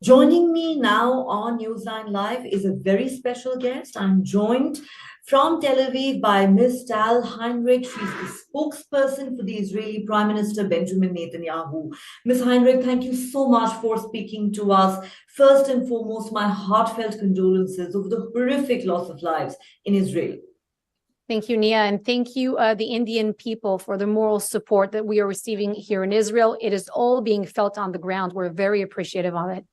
Joining me now on News9 Live is a very special guest. I'm joined from Tel Aviv by Ms. Tal Heinrich. She's the spokesperson for the Israeli Prime Minister Benjamin Netanyahu. Ms. Heinrich, thank you so much for speaking to us. First and foremost, my heartfelt condolences over the horrific loss of lives in Israel. Thank you, Neha, and thank you, the Indian people, for the moral support that we are receiving here in Israel. It is all being felt on the ground. We're very appreciative of it.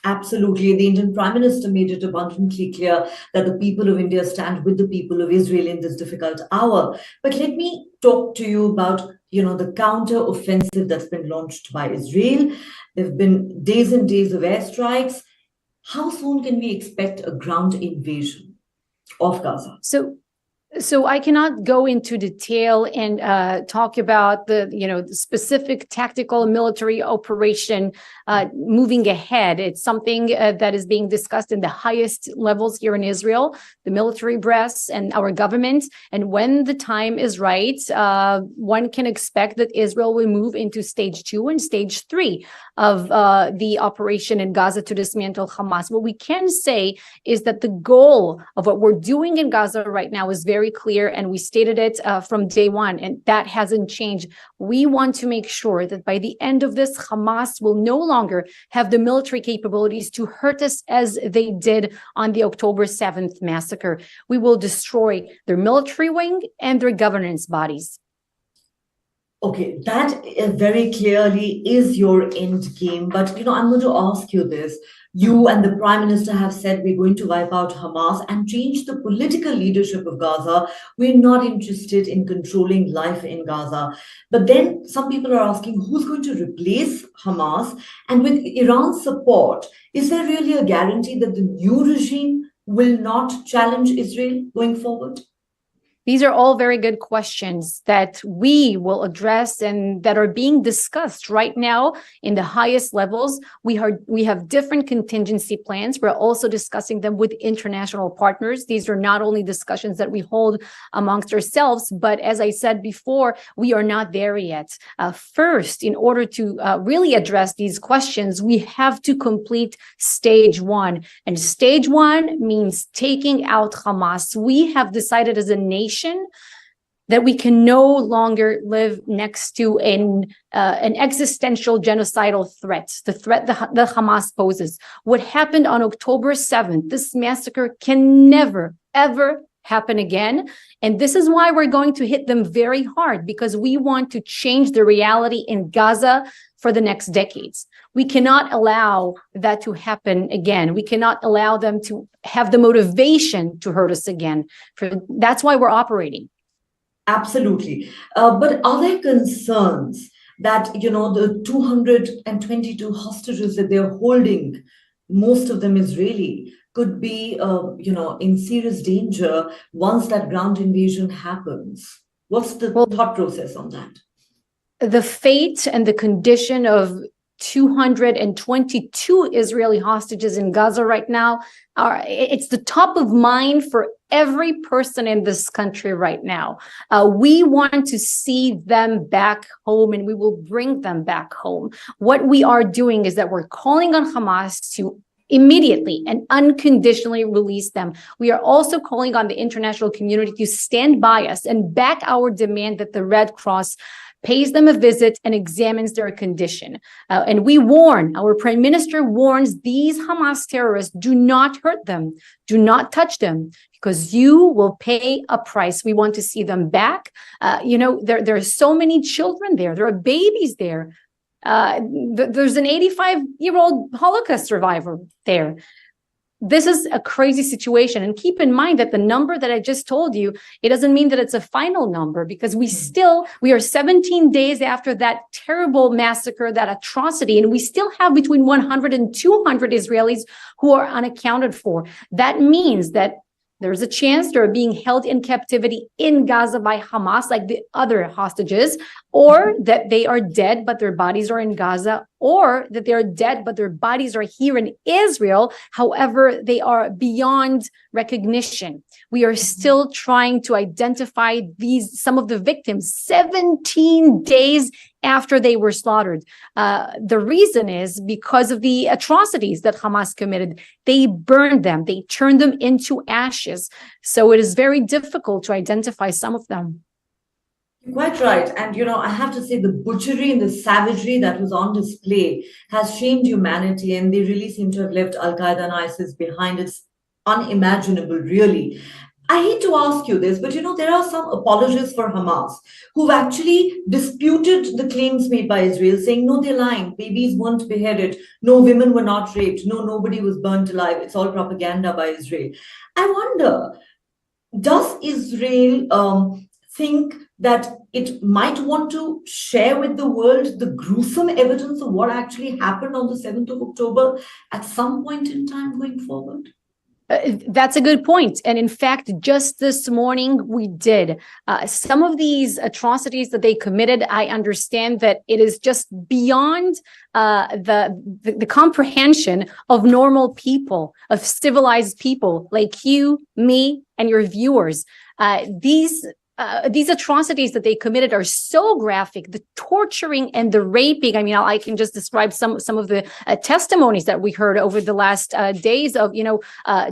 Absolutely. The Indian Prime Minister made it abundantly clear that the people of India stand with the people of Israel in this difficult hour. But let me talk to you about, the counter-offensive that's been launched by Israel. There have been days and days of airstrikes. How soon can we expect a ground invasion of Gaza? So I cannot go into detail and talk about the specific tactical military operation moving ahead. It's something that is being discussed in the highest levels here in Israel, the military brass and our government. And when the time is right, one can expect that Israel will move into stage 2 and stage 3 of the operation in Gaza to dismantle Hamas. What we can say is that the goal of what we're doing in Gaza right now is very clear, and we stated it from day one, and that hasn't changed. We want to make sure that by the end of this, Hamas will no longer have the military capabilities to hurt us as they did on the October 7th massacre. We will destroy their military wing and their governance bodies. Okay, that very clearly is your end game. But, I'm going to ask you this. You and the Prime Minister have said we're going to wipe out Hamas and change the political leadership of Gaza. We're not interested in controlling life in Gaza. But then some people are asking who's going to replace Hamas? And with Iran's support, is there really a guarantee that the new regime will not challenge Israel going forward? These are all very good questions that we will address and that are being discussed right now in the highest levels. We have different contingency plans. We're also discussing them with international partners. These are not only discussions that we hold amongst ourselves, but as I said before, we are not there yet. First, in order to really address these questions, we have to complete stage 1. And stage 1 means taking out Hamas. We have decided as a nation that we can no longer live next to an existential genocidal threat, the threat that Hamas poses. What happened on October 7th, this massacre can never, ever happen again. And this is why we're going to hit them very hard, because we want to change the reality in Gaza for the next decades. We cannot allow that to happen again. We cannot allow them to have the motivation to hurt us again. That's why we're operating. Absolutely. But are there concerns that, the 222 hostages that they're holding, most of them Israeli, could be, in serious danger once that ground invasion happens? What's the thought process on that? The fate and the condition of 222 Israeli hostages in Gaza right now it's the top of mind for every person in this country right now. We want to see them back home, and we will bring them back home. What we are doing is that we're calling on Hamas to immediately and unconditionally release them. We are also calling on the international community to stand by us and back our demand that the Red Cross pays them a visit and examines their condition. And we warn, our Prime Minister warns these Hamas terrorists, do not hurt them, do not touch them, because you will pay a price. We want to see them back. There are so many children there. There are babies there. There's an 85-year-old Holocaust survivor there. This is a crazy situation. And keep in mind that the number that I just told you, it doesn't mean that it's a final number, because we are 17 days after that terrible massacre, that atrocity, and we still have between 100 and 200 Israelis who are unaccounted for. That means that there's a chance they're being held in captivity in Gaza by Hamas, like the other hostages, or that they are dead, but their bodies are in Gaza, or that they're dead, but their bodies are here in Israel. However, they are beyond recognition. We are still trying to identify some of the victims 17 days after they were slaughtered. The reason is because of the atrocities that Hamas committed. They burned them, they turned them into ashes. So it is very difficult to identify some of them. You're quite right. And, I have to say the butchery and the savagery that was on display has shamed humanity, and they really seem to have left Al Qaeda and ISIS behind. It's unimaginable, really. I hate to ask you this, but there are some apologists for Hamas who've actually disputed the claims made by Israel, saying, no, they're lying. Babies weren't beheaded. No, women were not raped. No, nobody was burnt alive. It's all propaganda by Israel. I wonder, does Israel think that it might want to share with the world the gruesome evidence of what actually happened on the 7th of October at some point in time going forward? That's a good point. And in fact, just this morning, we did. Some of these atrocities that they committed, I understand that it is just beyond the comprehension of normal people, of civilized people like you, me, and your viewers. These atrocities that they committed are so graphic, the torturing and the raping. I mean, I can just describe some of the testimonies that we heard over the last days of,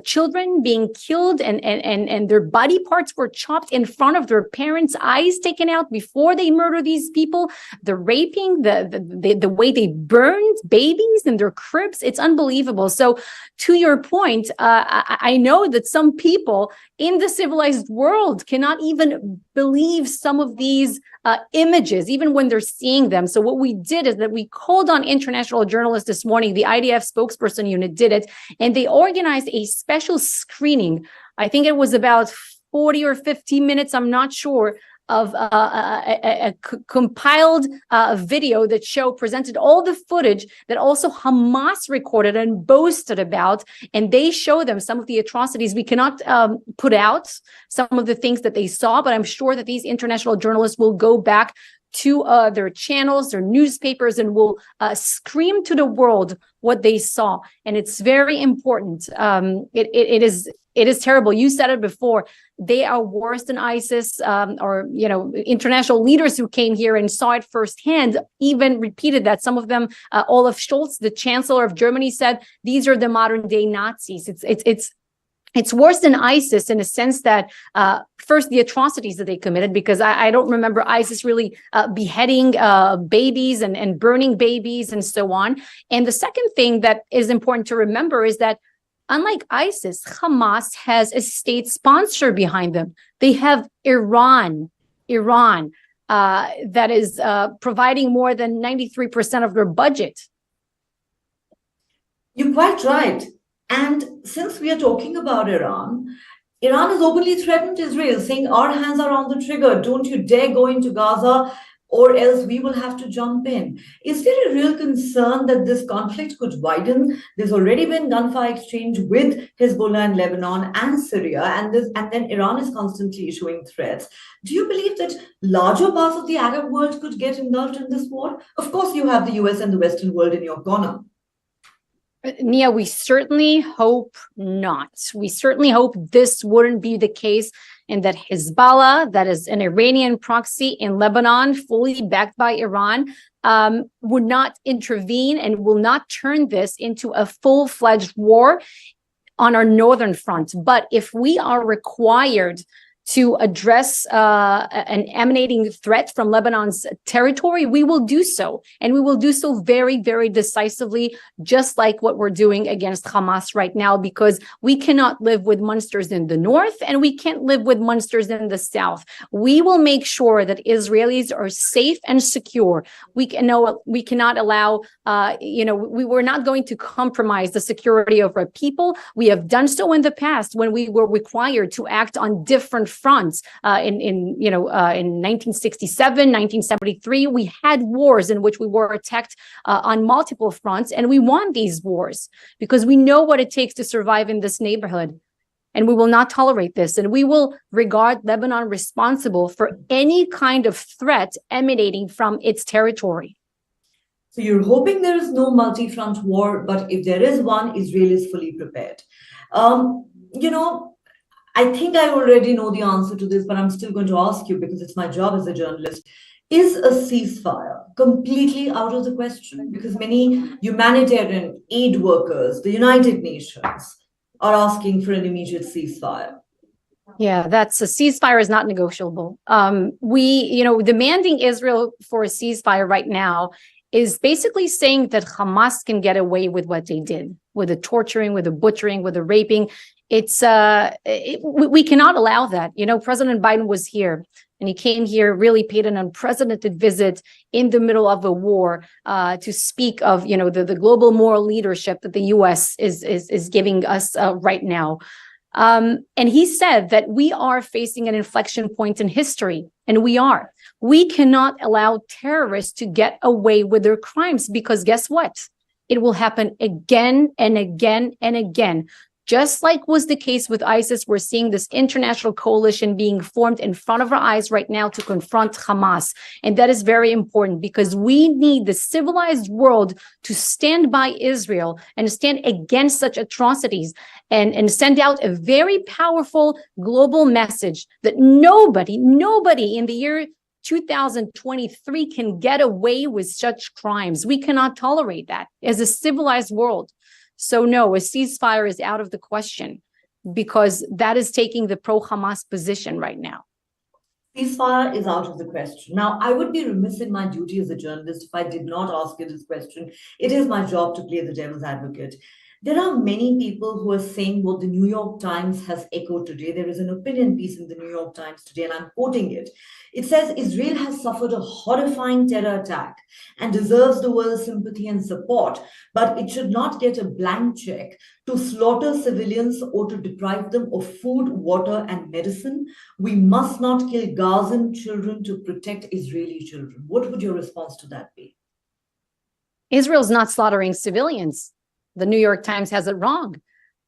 children being killed and their body parts were chopped in front of their parents' eyes taken out before they murder these people. The raping, the way they burned babies in their cribs, it's unbelievable. So to your point, I know that some people in the civilized world cannot even believe some of these images, even when they're seeing them. So what we did is that we called on international journalists this morning. The IDF spokesperson unit did it, and they organized a special screening. I think it was about 40 or 50 minutes, I'm not sure, of a compiled video that presented all the footage that also Hamas recorded and boasted about, and they show them some of the atrocities. We cannot put out some of the things that they saw, but I'm sure that these international journalists will go back to their channels, their newspapers, and will scream to the world what they saw. And it's very important. It is terrible. You said it before. They are worse than ISIS, or international leaders who came here and saw it firsthand even repeated that. Some of them, Olaf Scholz, the Chancellor of Germany, said these are the modern day Nazis. It's worse than ISIS in a sense that, first, the atrocities that they committed, because I don't remember ISIS really beheading babies and burning babies and so on. And the second thing that is important to remember is that unlike ISIS, Hamas has a state sponsor behind them. They have Iran, that is providing more than 93% of their budget. You're quite right. And since we are talking about Iran has openly threatened Israel, saying our hands are on the trigger. Don't you dare go into Gaza, or else we will have to jump in. Is there a real concern that this conflict could widen? There's already been gunfire exchange with Hezbollah in Lebanon and Syria, and then Iran is constantly issuing threats. Do you believe that larger parts of the Arab world could get engulfed in this war? Of course, you have the US and the Western world in your corner. Neha, we certainly hope not. We certainly hope this wouldn't be the case, and that Hezbollah, that is an Iranian proxy in Lebanon, fully backed by Iran, would not intervene and will not turn this into a full-fledged war on our northern front. But if we are required to address an emanating threat from Lebanon's territory, we will do so. And we will do so very, very decisively, just like what we're doing against Hamas right now, because we cannot live with monsters in the north and we can't live with monsters in the south. We will make sure that Israelis are safe and secure. We cannot allow, we're not going to compromise the security of our people. We have done so in the past when we were required to act on different fronts. In 1967, 1973, we had wars in which we were attacked on multiple fronts, and we won these wars because we know what it takes to survive in this neighborhood. And we will not tolerate this. And we will regard Lebanon responsible for any kind of threat emanating from its territory. So you're hoping there is no multi-front war, but if there is one, Israel is fully prepared. You know, I think I already know the answer to this, but I'm still going to ask you because it's my job as a journalist. Is a ceasefire completely out of the question? Because many humanitarian aid workers, the United Nations, are asking for an immediate ceasefire. Yeah, that's a ceasefire is not negotiable. Demanding Israel for a ceasefire right now is basically saying that Hamas can get away with what they did, with the torturing, with the butchering, with the raping. We cannot allow that. President Biden was here and he came here, really paid an unprecedented visit in the middle of a war to speak of, the global moral leadership that the U.S. is giving us right now. And he said that we are facing an inflection point in history, and we are. We cannot allow terrorists to get away with their crimes because guess what? It will happen again and again and again. Just like was the case with ISIS, we're seeing this international coalition being formed in front of our eyes right now to confront Hamas. And that is very important because we need the civilized world to stand by Israel and stand against such atrocities and send out a very powerful global message that nobody in the year 2023 can get away with such crimes. We cannot tolerate that as a civilized world. So no, a ceasefire is out of the question because that is taking the pro-Hamas position right now. Ceasefire is out of the question. Now, I would be remiss in my duty as a journalist if I did not ask you this question. It is my job to play the devil's advocate. There are many people who are saying what the New York Times has echoed today. There is an opinion piece in the New York Times today, and I'm quoting it. It says Israel has suffered a horrifying terror attack and deserves the world's sympathy and support, but it should not get a blank check to slaughter civilians or to deprive them of food, water, and medicine. We must not kill Gazan children to protect Israeli children. What would your response to that be? Israel's not slaughtering civilians. The New York Times has it wrong.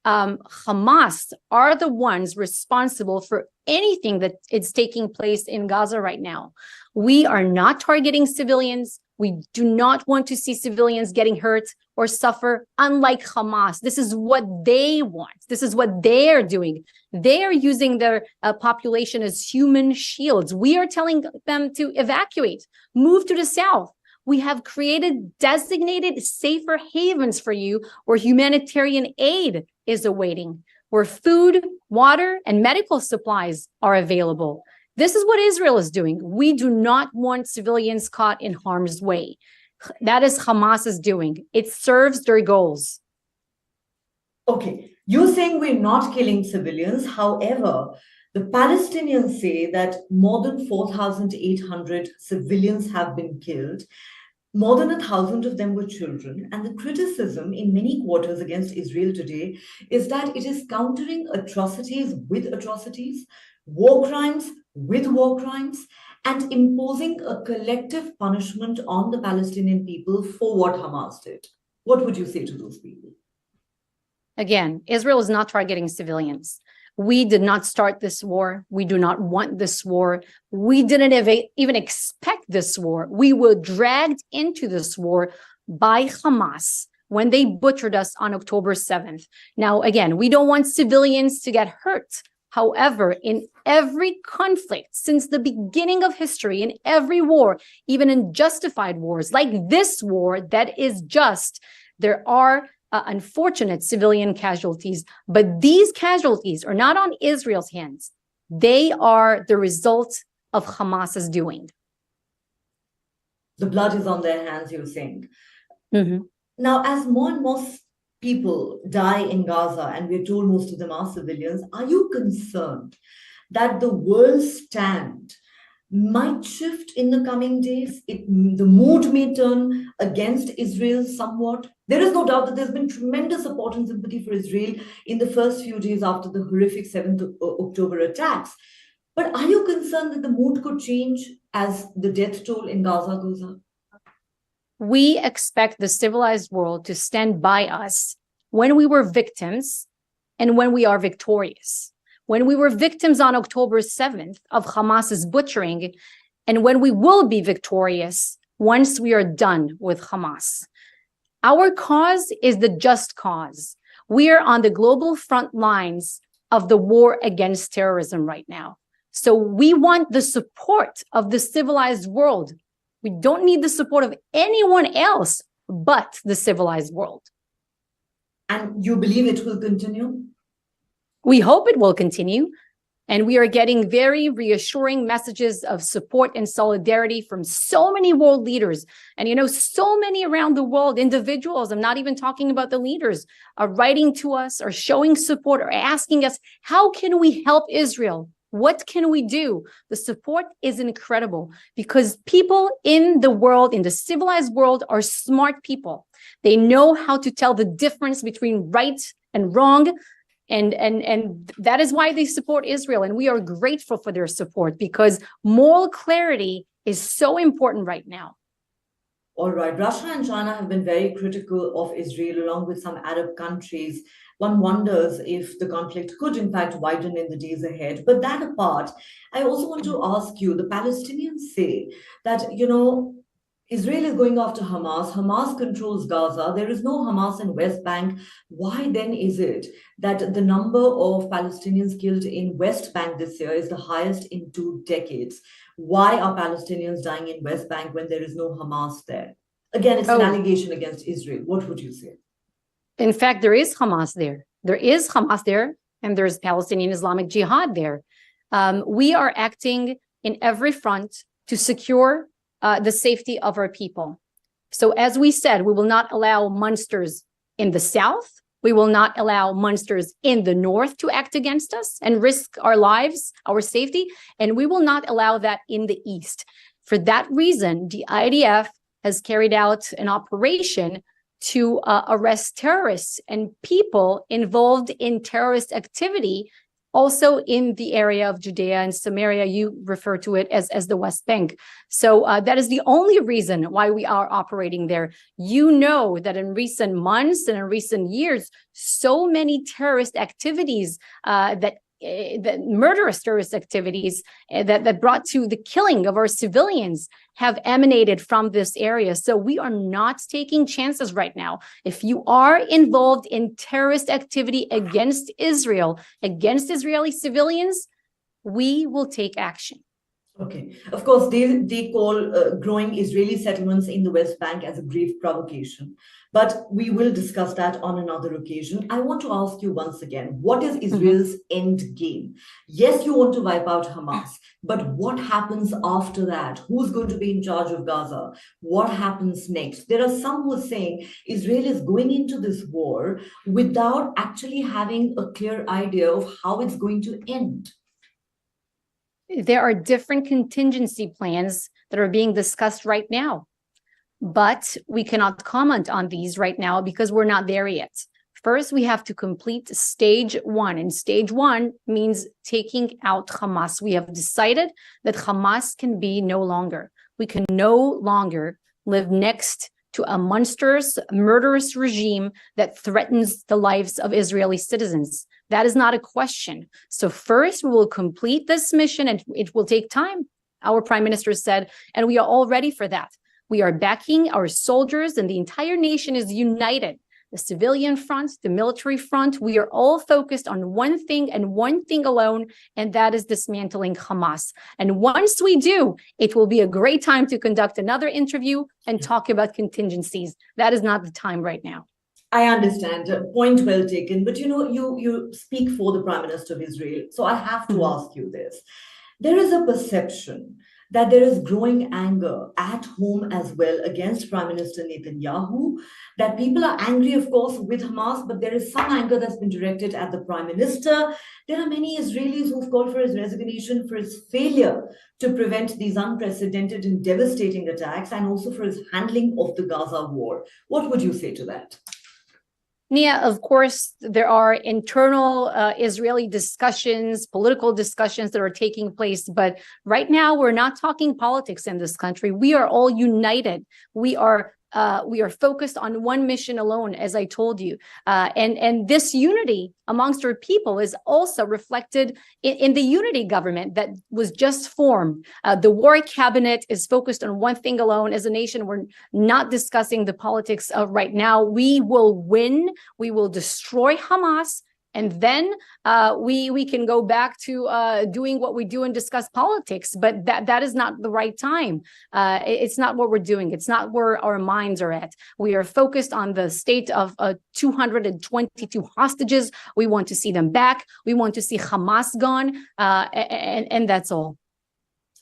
Hamas are the ones responsible for anything that is taking place in Gaza right now. We are not targeting civilians. We do not want to see civilians getting hurt or suffer, unlike Hamas. This is what they want. This is what they're doing. They are using their population as human shields. We are telling them to evacuate, move to the south. We have created designated safer havens for you where humanitarian aid is awaiting, where food, water, and medical supplies are available. This is what Israel is doing. We do not want civilians caught in harm's way. That is Hamas is doing. It serves their goals. Okay, you're saying we're not killing civilians. However, the Palestinians say that more than 4,800 civilians have been killed. More than 1,000 of them were children. And the criticism in many quarters against Israel today is that it is countering atrocities with atrocities, war crimes with war crimes, and imposing a collective punishment on the Palestinian people for what Hamas did. What would you say to those people? Again, Israel is not targeting civilians. We did not start this war. We do not want this war. We didn't even expect this war. We were dragged into this war by Hamas when they butchered us on October 7th. Now, again, we don't want civilians to get hurt. However, in every conflict since the beginning of history, in every war, even in justified wars like this war that is just, there are unfortunate civilian casualties, but these casualties are not on Israel's hands. They are the result of Hamas's doing. The blood is on their hands, you're saying. Mm-hmm. Now, as more and more people die in Gaza, and we're told most of them are civilians, are you concerned that the world's stand might shift in the coming days? The mood may turn against Israel somewhat. There is no doubt that there's been tremendous support and sympathy for Israel in the first few days after the horrific 7th October attacks. But are you concerned that the mood could change as the death toll in Gaza goes up? We expect the civilized world to stand by us when we were victims and when we are victorious. When we were victims on October 7th of Hamas's butchering, and when we will be victorious once we are done with Hamas. Our cause is the just cause. We are on the global front lines of the war against terrorism right now. So we want the support of the civilized world. We don't need the support of anyone else but the civilized world. And you believe it will continue? We hope it will continue. And we are getting very reassuring messages of support and solidarity from so many world leaders. And, so many around the world, individuals, I'm not even talking about the leaders, are writing to us, are showing support, are asking us, how can we help Israel? What can we do? The support is incredible because people in the world, in the civilized world, are smart people. They know how to tell the difference between right and wrong. And that is why they support Israel. And we are grateful for their support because moral clarity is so important right now. All right. Russia and China have been very critical of Israel, along with some Arab countries. One wonders if the conflict could, in fact, widen in the days ahead. But that apart, I also want to ask you, the Palestinians say that, Israel is going after Hamas. Hamas controls Gaza. There is no Hamas in West Bank. Why then is it that the number of Palestinians killed in West Bank this year is the highest in 2 decades? Why are Palestinians dying in West Bank when there is no Hamas there? Again, it's an allegation against Israel. What would you say? In fact, there is Hamas there. There is Hamas there, and there's Palestinian Islamic Jihad there. We are acting in every front to secure the safety of our people. So as we said, we will not allow monsters in the south. We will not allow monsters in the north to act against us and risk our lives, our safety. And we will not allow that in the east. For that reason, the IDF has carried out an operation to arrest terrorists and people involved in terrorist activity, also in the area of Judea and Samaria. You refer to it as the West Bank. So that is the only reason why we are operating there. You know that in recent months and in recent years, so many terrorist activities that murderous terrorist activities that brought to the killing of our civilians have emanated from this area. So we are not taking chances right now. If you are involved in terrorist activity against Israel, against Israeli civilians, we will take action. Okay. Of course, they call growing Israeli settlements in the West Bank as a grave provocation. But we will discuss that on another occasion. I want to ask you once again, what is Israel's end game? Yes, you want to wipe out Hamas, but what happens after that? Who's going to be in charge of Gaza? What happens next? There are some who are saying Israel is going into this war without actually having a clear idea of how it's going to end. There are different contingency plans that are being discussed right now, but we cannot comment on these right now because we're not there yet. First, we have to complete stage 1, and stage 1 means taking out Hamas. We have decided that Hamas can be no longer. We can no longer live next to a monstrous, murderous regime that threatens the lives of Israeli citizens. That is not a question. So first, we will complete this mission, and it will take time, our prime minister said, and we are all ready for that. We are backing our soldiers, and the entire nation is united. The civilian front, the military front, we are all focused on one thing and one thing alone, and that is dismantling Hamas. And once we do, it will be a great time to conduct another interview and talk about contingencies. That is not the time right now. I understand. Point well taken. But you speak for the Prime Minister of Israel. So I have to ask you this. There is a perception that there is growing anger at home as well against Prime Minister Netanyahu, that people are angry, of course, with Hamas, but there is some anger that's been directed at the Prime Minister. There are many Israelis who've called for his resignation for his failure to prevent these unprecedented and devastating attacks, and also for his handling of the Gaza war. What would you say to that? Neha, of course, there are internal Israeli discussions, political discussions that are taking place. But right now, we're not talking politics in this country. We are all united. We are we are focused on one mission alone, as I told you. And this unity amongst our people is also reflected in the unity government that was just formed. The war cabinet is focused on one thing alone. As a nation, we're not discussing the politics of right now. We will win. We will destroy Hamas. And then we can go back to doing what we do and discuss politics. But that is not the right time. It's not what we're doing. It's not where our minds are at. We are focused on the state of 222 hostages. We want to see them back. We want to see Hamas gone. And that's all.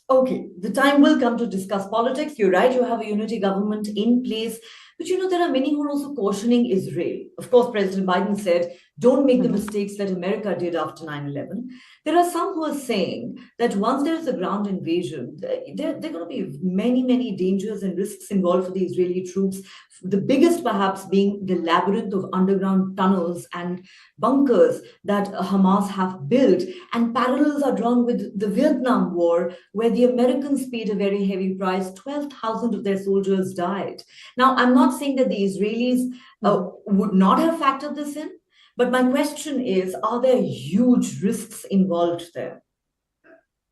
Okay, the time will come to discuss politics. You're right, you have a unity government in place. But there are many who are also cautioning Israel. Of course, President Biden said, don't make the mistakes that America did after 9/11. There are some who are saying that once there is a ground invasion, there are going to be many, many dangers and risks involved for the Israeli troops. The biggest perhaps being the labyrinth of underground tunnels and bunkers that Hamas have built. And parallels are drawn with the Vietnam War, where the Americans paid a very heavy price. 12,000 of their soldiers died. Now, I'm not saying that the Israelis would not have factored this in, but my question is, are there huge risks involved there?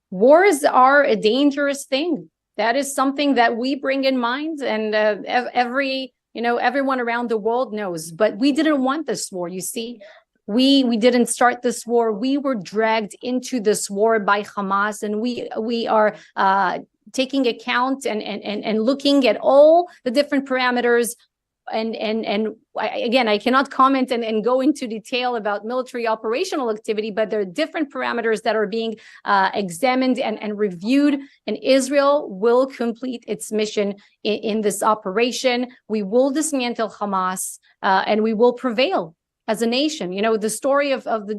Wars are a dangerous thing. That is something that we bring in mind, and everyone around the world knows. But we didn't want this war, you see. We didn't start this war. We were dragged into this war by Hamas, and we are taking account and looking at all the different parameters. And again, I cannot comment and go into detail about military operational activity, but there are different parameters that are being examined and reviewed. And Israel will complete its mission in this operation. We will dismantle Hamas, and we will prevail as a nation. The story of the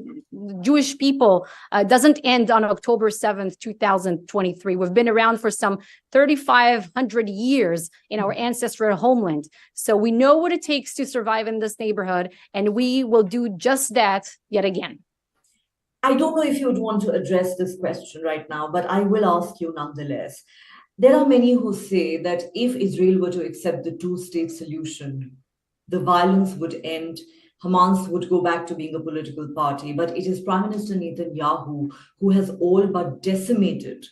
Jewish people doesn't end on October 7th, 2023. We've been around for some 3,500 years in our ancestral homeland. So we know what it takes to survive in this neighborhood, and we will do just that yet again. I don't know if you would want to address this question right now, but I will ask you nonetheless. There are many who say that if Israel were to accept the two-state solution, the violence would end. Hamas would go back to being a political party, but it is Prime Minister Netanyahu who has all but decimated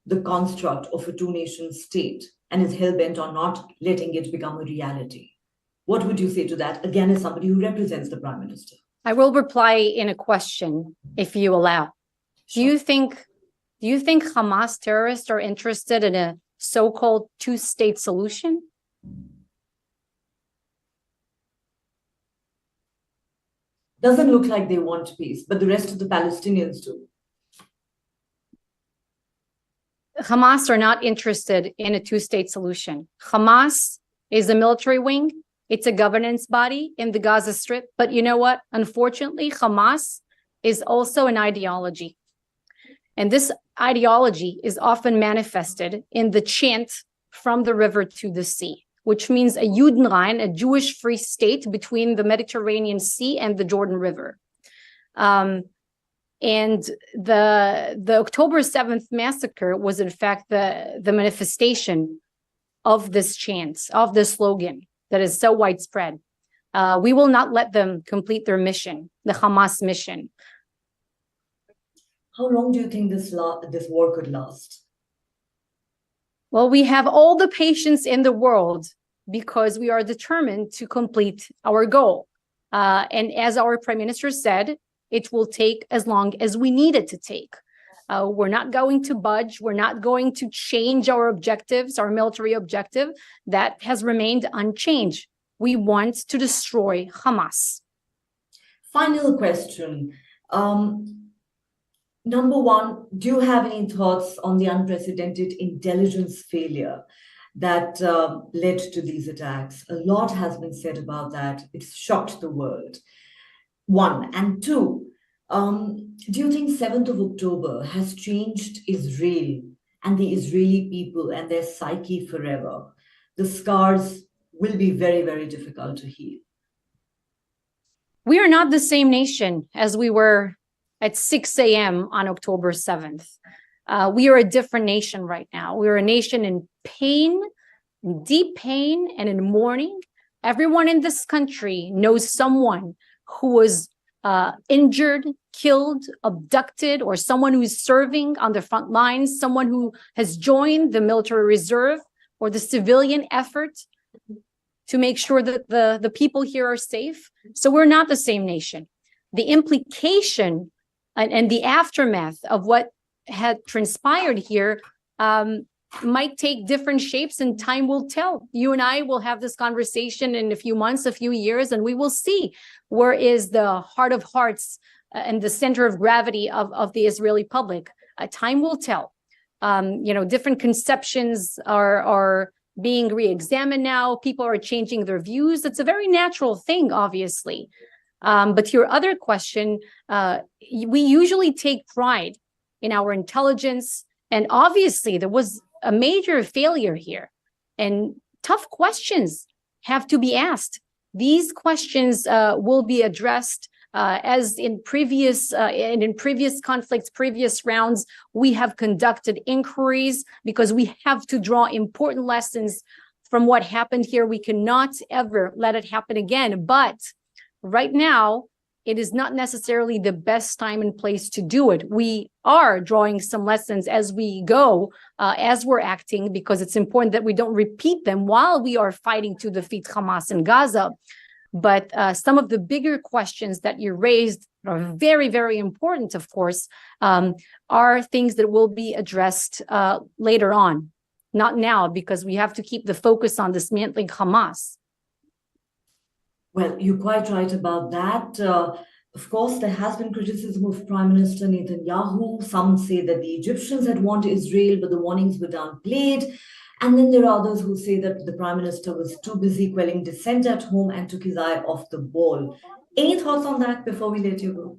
the construct of a two-nation state and is hell-bent on not letting it become a reality. What would you say to that, again, as somebody who represents the Prime Minister? I will reply in a question, if you allow. Sure. Do you think Hamas terrorists are interested in a so-called two-state solution? Doesn't look like they want peace, but the rest of the Palestinians do. Hamas are not interested in a two-state solution. Hamas is a military wing. It's a governance body in the Gaza Strip. But you know what? Unfortunately, Hamas is also an ideology. And this ideology is often manifested in the chant from the river to the sea, which means a Judenrein, a Jewish free state between the Mediterranean Sea and the Jordan River. And the October 7th massacre was in fact the manifestation of this chant, of this slogan that is so widespread. We will not let them complete their mission, the Hamas mission. How long do you think this war could last? Well, we have all the patience in the world because we are determined to complete our goal. And as our Prime Minister said, it will take as long as we need it to take. We're not going to budge. We're not going to change our objectives, our military objective. That has remained unchanged. We want to destroy Hamas. Final question. Number one, do you have any thoughts on the unprecedented intelligence failure that led to these attacks? A lot has been said about that. It's shocked the world. One. And two, do you think 7th of October has changed Israel and the Israeli people and their psyche forever? The scars will be very, very difficult to heal. We are not the same nation as we were at 6 a.m. on October 7th. We are a different nation right now. We are a nation in pain. in deep pain and in mourning. Everyone in this country knows someone who was injured, killed, abducted, or someone who's serving on the front lines, someone who has joined the military reserve or the civilian effort to make sure that the people here are safe. So we're not the same nation. The implication and the aftermath of what had transpired here might take different shapes, and time will tell. You and I will have this conversation in a few months, a few years, and we will see where is the heart of hearts and the center of gravity of the Israeli public. Time will tell. Different conceptions are being re-examined now. People are changing their views. It's a very natural thing, obviously. But to your other question, we usually take pride in our intelligence. And obviously, there was a major failure here. And tough questions have to be asked. These questions will be addressed as in previous conflicts, previous rounds. We have conducted inquiries because we have to draw important lessons from what happened here. We cannot ever let it happen again. But right now, it is not necessarily the best time and place to do it. We are drawing some lessons as we go, as we're acting, because it's important that we don't repeat them while we are fighting to defeat Hamas in Gaza. But some of the bigger questions that you raised are very, very important, of course, are things that will be addressed later on, not now, because we have to keep the focus on dismantling Hamas. Well, you're quite right about that. Of course, there has been criticism of Prime Minister Netanyahu. Some say that the Egyptians had warned Israel, but the warnings were downplayed. And then there are others who say that the Prime Minister was too busy quelling dissent at home and took his eye off the ball. Any thoughts on that before we let you go?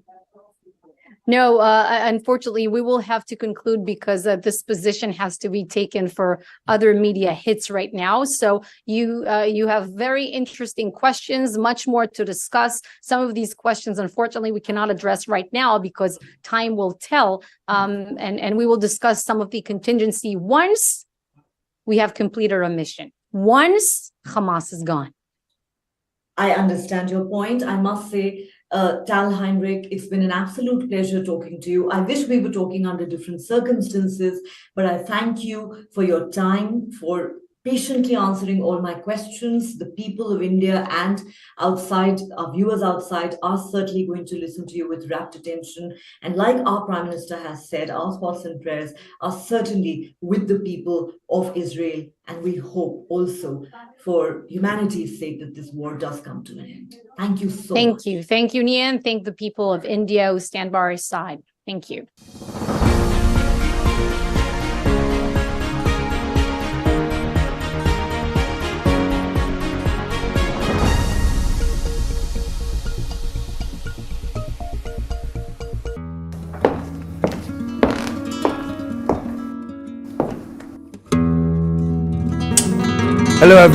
No, unfortunately, we will have to conclude because this position has to be taken for other media hits right now. So you have very interesting questions, much more to discuss. Some of these questions, unfortunately, we cannot address right now because time will tell. And we will discuss some of the contingency once we have completed our mission, once Hamas is gone. I understand your point. I must say, Tal Heinrich, it's been an absolute pleasure talking to you. I wish we were talking under different circumstances, but I thank you for your time, for patiently answering all my questions. The people of India and outside, our viewers outside, are certainly going to listen to you with rapt attention. And like our Prime Minister has said, our thoughts and prayers are certainly with the people of Israel. And we hope also for humanity's sake that this war does come to an end. Thank you so much. Thank you. Thank you, Neha, and thank the people of India who stand by our side. Thank you. Hello everyone.